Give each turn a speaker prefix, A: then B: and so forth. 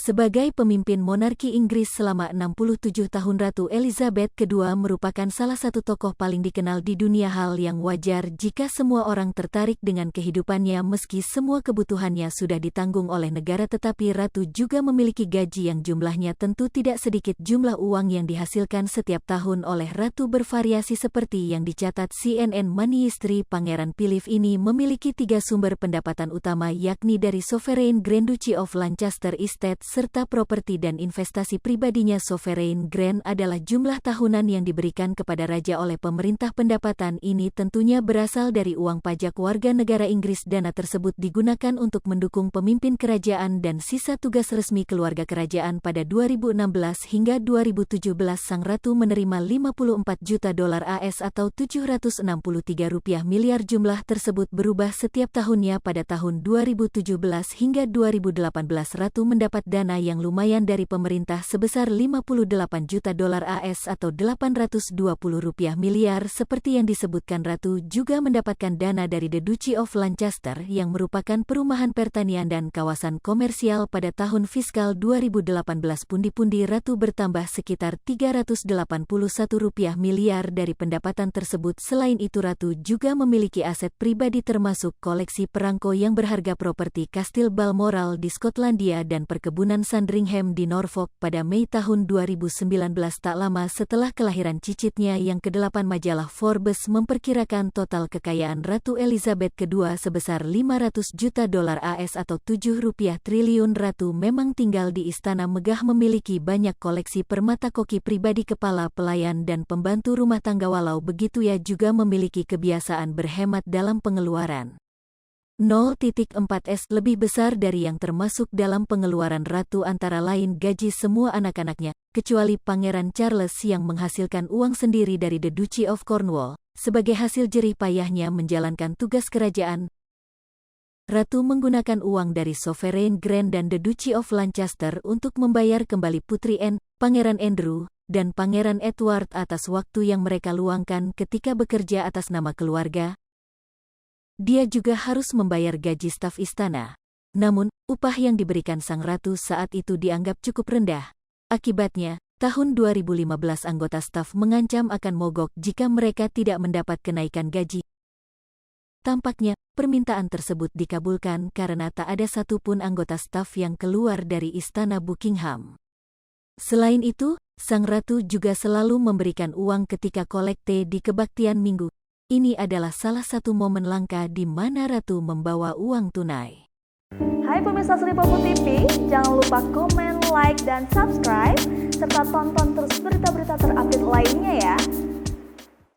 A: Sebagai pemimpin monarki Inggris selama 67 tahun, Ratu Elizabeth II merupakan salah satu tokoh paling dikenal di dunia. Hal yang wajar jika semua orang tertarik dengan kehidupannya meski semua kebutuhannya sudah ditanggung oleh negara, tetapi Ratu juga memiliki gaji yang jumlahnya tentu tidak sedikit. Jumlah uang yang dihasilkan setiap tahun oleh Ratu bervariasi seperti yang dicatat CNN Money. Istri Pangeran Philip ini memiliki 3 sumber pendapatan utama, yakni dari Sovereign Grand Duchy of Lancaster Estate serta properti dan investasi pribadinya. Sovereign Grant adalah jumlah tahunan yang diberikan kepada raja oleh pemerintah. Pendapatan ini tentunya berasal dari uang pajak warga negara Inggris. Dana tersebut digunakan untuk mendukung pemimpin kerajaan dan sisa tugas resmi keluarga kerajaan. Pada 2016 hingga 2017 sang ratu menerima $54 juta AS atau Rp763 miliar. Jumlah tersebut berubah setiap tahunnya. Pada tahun 2017 hingga 2018 ratu mendapat dana yang lumayan dari pemerintah sebesar $58 juta AS atau Rp820 miliar. Seperti yang disebutkan, ratu juga mendapatkan dana dari The Duchy of Lancaster yang merupakan perumahan pertanian dan kawasan komersial. Pada tahun fiskal 2018 pundi-pundi ratu bertambah sekitar $381 miliar dari pendapatan tersebut. Selain itu, ratu juga memiliki aset pribadi termasuk koleksi perangko yang berharga, properti Kastil Balmoral di Skotlandia dan perkebunan Sandringham di Norfolk. Pada Mei tahun 2019, tak lama setelah kelahiran cicitnya yang ke-8, majalah Forbes memperkirakan total kekayaan Ratu Elizabeth II sebesar $500 juta AS atau Rp7 triliun. Ratu memang tinggal di istana megah, memiliki banyak koleksi permata, koki pribadi, kepala pelayan dan pembantu rumah tangga. Walau begitu, ia juga memiliki kebiasaan berhemat dalam pengeluaran. 0.4s lebih besar dari yang termasuk dalam pengeluaran ratu antara lain gaji semua anak-anaknya, kecuali Pangeran Charles yang menghasilkan uang sendiri dari The Duchy of Cornwall. Sebagai hasil jerih payahnya menjalankan tugas kerajaan, ratu menggunakan uang dari Sovereign Grant dan The Duchy of Lancaster untuk membayar kembali Putri Anne, Pangeran Andrew, dan Pangeran Edward atas waktu yang mereka luangkan ketika bekerja atas nama keluarga. Dia juga harus membayar gaji staf istana. Namun, upah yang diberikan sang ratu saat itu dianggap cukup rendah. Akibatnya, tahun 2015 anggota staf mengancam akan mogok jika mereka tidak mendapat kenaikan gaji. Tampaknya, permintaan tersebut dikabulkan karena tak ada satupun anggota staf yang keluar dari istana Buckingham. Selain itu, sang ratu juga selalu memberikan uang ketika kolekte di kebaktian minggu. Ini adalah salah satu momen langka di mana ratu membawa uang tunai.
B: Hai pemirsa Sri Popo TV, jangan lupa komen, like, dan subscribe, serta tonton terus berita-berita terupdate lainnya ya.